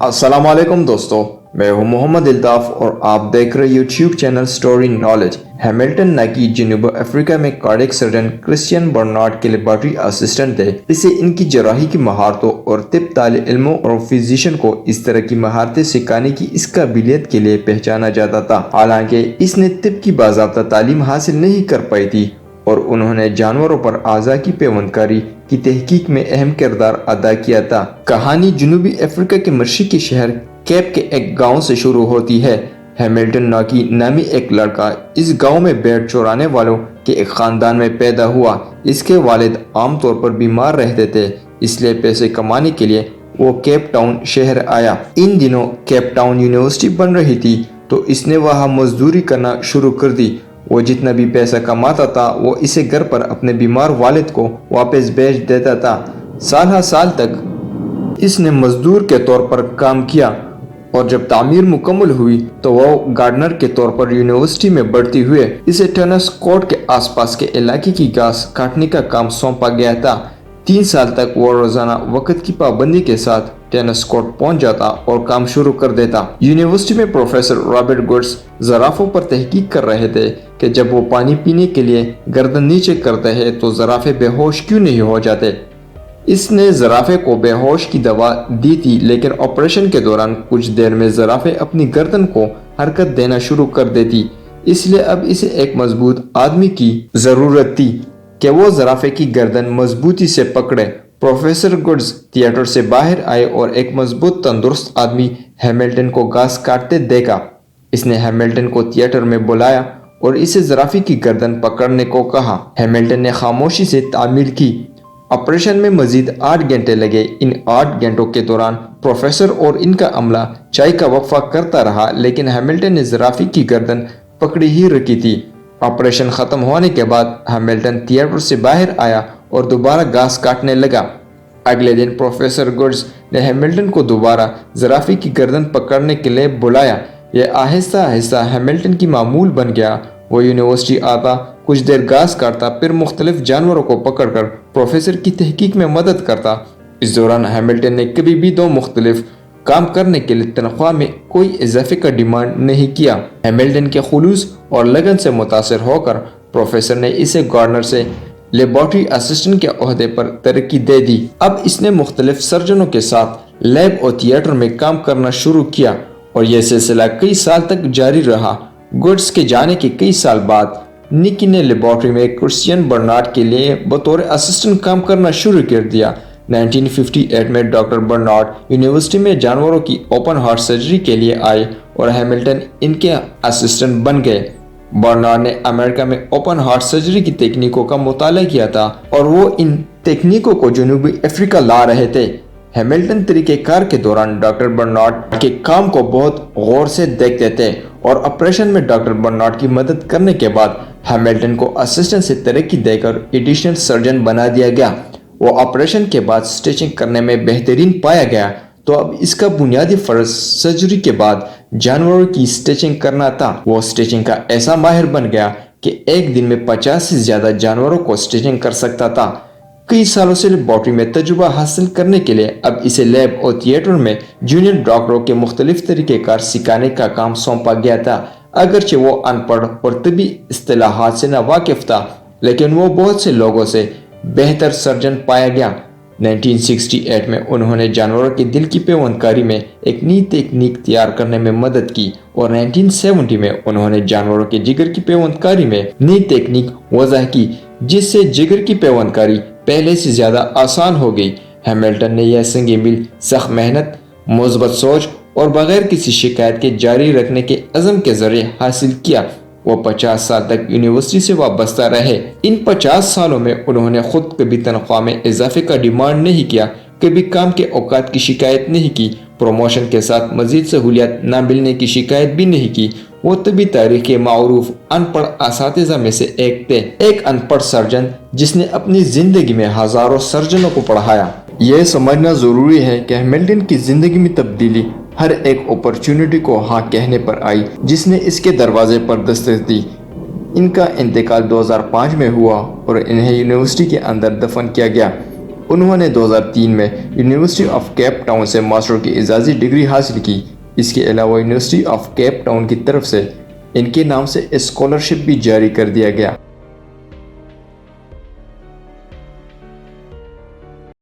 अस्सलाम वालेकुम दोस्तों, मैं हूं मोहम्मद इल्ताफ और आप देख रहे YouTube channel story knowledge. Hamilton नाकी जनूब अफ्रीका में कार्डियक सर्जन क्रिश्चियन बर्नार्ड के लेबॉरेटरी असिस्टेंट थे। इसे इनकी जराही की महारतों और तिब ताले इल्मों और फिजिशियन को इस तरह की महारतें सिखाने की इस काबिलियत के लिए पहचाना जाता था। हालांकि इसने तिब की बाज़ाब्ता तालीम हासिल नहीं कर पाई थी और उन्होंने जानवरों पर आज़ा की पेवंदकारी की तहकीक में अहम किरदार अदा किया था। कहानी जनूबी अफ्रीका के मशरिकी शहर केप के एक गांव से शुरू होती है। हैमिल्टन नाकी नामी एक लड़का इस गांव में भेड़ चोराने वालों के एक खानदान में पैदा हुआ। इसके वालिद आमतौर पर बीमार रहते थे, इसलिए पैसे कमाने के लिए वो केप टाउन शहर आया। इन दिनों केप टाउन यूनिवर्सिटी बन रही थी तो इसने वहाँ मजदूरी करना शुरू कर दी। वो जितना भी पैसा कमाता था वो इसे घर पर अपने बीमार वालिद को वापस भेज देता था। साल तक इसने मजदूर के तौर पर काम किया और जब तामीर मुकम्मल हुई तो वो गार्डनर के तौर पर यूनिवर्सिटी में बढ़ती हुए इसे टेनिस कोर्ट के आसपास के इलाके की घास काटने का काम सौंपा गया था। 3 साल तक वो रोजाना वक्त की पाबंदी के साथ टेनिस कोर्ट पहुंच जाता और काम शुरू कर देता। यूनिवर्सिटी में प्रोफेसर रॉबर्ट गुड्स ज़राफ़ों पर तहकीक कर रहे थे कि जब वो पानी पीने के लिए गर्दन नीचे करते हैं तो ज़राफ़े बेहोश क्यों नहीं हो जाते। इसने ज़राफ़े को बेहोश की दवा दी थी, लेकिन ऑपरेशन के दौरान कुछ देर में ज़राफ़े अपनी गर्दन को हरकत देना शुरू कर देती। इसलिए अब इसे एक मजबूत आदमी की ज़रूरत थी कि वो ज़राफ़े की गर्दन मजबूती से पकड़े। प्रोफेसर गुड्स थिएटर से बाहर आए और एक मजबूत तंदुरुस्त आदमी हैमिल्टन को घास काटते देखा। इसने हैमिल्टन को थिएटर में बुलाया और इसे ज़राफ़े की गर्दन पकड़ने को कहा। हैमिल्टन ने खामोशी से तामील की। ऑपरेशन में मजीद 8 घंटे लगे। इन 8 घंटों के दौरान प्रोफेसर और इनका अमला चाय का वक्फा करता रहा, लेकिन हैमिल्टन ने ज़राफ़े की गर्दन पकड़ी ही रखी थी। ऑपरेशन ख़त्म होने के बाद हैमिल्टन थिएटर से बाहर आया और दोबारा घास काटने लगा। अगले दिन प्रोफेसर गुड्स ने हैमिल्टन को दोबारा ज़राफ़े की गर्दन पकड़ने के लिए बुलाया। यह आहिस्ता आहिस्ता हैमिल्टन की मामूल बन गया। वो यूनिवर्सिटी आता, कुछ देर घास काटता, फिर मुख्तलिफ जानवरों को पकड़कर प्रोफेसर की तहकीक में मदद करता। इस दौरान हैमिल्टन ने कभी भी 2 मुख्तलिफ काम करने के लिए तनख्वाह में कोई इजाफे का डिमांड नहीं किया। हैमिल्टन के खुलूस और लगन से मुतासिर होकर प्रोफेसर ने इसे गार्डनर से लेबॉरेटरी असिस्टेंट के ओहदे पर तरक्की दे दी। अब इसने मुख्तलिफ सर्जनों के साथ लैब और थिएटर में काम करना शुरू किया और यह सिलसिला कई साल तक जारी रहा। गुड्स के जाने के कई साल बाद निकी ने लेबॉरेटरी में क्रिश्चियन बर्नार्ड के लिए बतौर असिस्टेंट काम करना शुरू कर दिया। 1958 में डॉक्टर बर्नार्ड यूनिवर्सिटी में जानवरों की ओपन हार्ट सर्जरी के लिए आए और हैमिल्टन इनके असिस्टेंट बन गए। बर्नार्ड ने अमेरिका में ओपन हार्ट सर्जरी की तकनीकों का मुताला किया था और वो इन तकनीकों को जनूबी अफ्रीका ला रहे थे। हैमिल्टन तरीक़ेकार के दौरान डॉक्टर बर्नार्ड के काम को बहुत गौर से देखते थे और ऑपरेशन में डॉक्टर बर्नार्ड की मदद करने के बाद हैमिल्टन को असिस्टेंट से तरक्की देकर एडिशनल सर्जन बना दिया गया। वो ऑपरेशन के बाद स्टिचिंग करने में बेहतरीन पाया गया, तो अब इसका बुनियादी फर्ज सर्जरी के बाद जानवरों की स्टिचिंग करना था। वो स्टिचिंग का ऐसा माहिर बन गया कि एक दिन में 50 से ज्यादा जानवरों को स्टिचिंग कर सकता था। कई सालों से लेबॉरेटरी में तजुर्बा हासिल करने के लिए अब इसे लैब और थिएटर में जूनियर डॉक्टरों के मुख्तलिफ तरीक़ेकार सिखाने का काम सौंपा गया था। अगरचे वो अनपढ़ और तबी इस्तिलाहात से नावाकिफ था, लेकिन वो बहुत से लोगों से बेहतर सर्जन पाया गया। 1968 में उन्होंने जानवरों के दिल की पेवंदकारी में एक नई तकनीक तैयार करने में मदद की और 1970 में उन्होंने जानवरों के जिगर की पेवंदकारी में नई तकनीक वज़ा की, जिससे जिगर की पेवंदकारी पहले से ज्यादा आसान हो गई। हैमिल्टन ने यह संगी मील सख्त मेहनत, मुस्बत सोच और बगैर किसी शिकायत के जारी रखने के अज़म के जरिए हासिल किया। वो 50 साल तक यूनिवर्सिटी से वाबस्ता रहे। इन 50 सालों में उन्होंने खुद कभी तनख्वाह में इजाफे का डिमांड नहीं किया, कभी काम के औकात की शिकायत नहीं की, प्रमोशन के साथ मजीद सहूलियत न मिलने की शिकायत भी नहीं की। वो तभी तारीख के मारूफ अनपढ़ असातिज़ा में से एक थे, एक अनपढ़ सर्जन जिसने अपनी जिंदगी में हजारों सर्जनों को पढ़ाया। यह समझना जरूरी है कि हैमिल्टन की जिंदगी में तब्दीली हर एक अपॉर्चुनिटी को हाँ कहने पर आई जिसने इसके दरवाजे पर दस्तक दी। इनका इंतकाल 2005 में हुआ और इन्हें यूनिवर्सिटी के अंदर दफन किया गया। انہوں نے 2003 میں یونیورسٹی آف کیپ ٹاؤن سے ماسٹر کی اعزازی ڈگری حاصل کی۔ اس کے علاوہ یونیورسٹی آف کیپ ٹاؤن کی طرف سے ان کے نام سے اسکالرشپ بھی جاری کر دیا گیا۔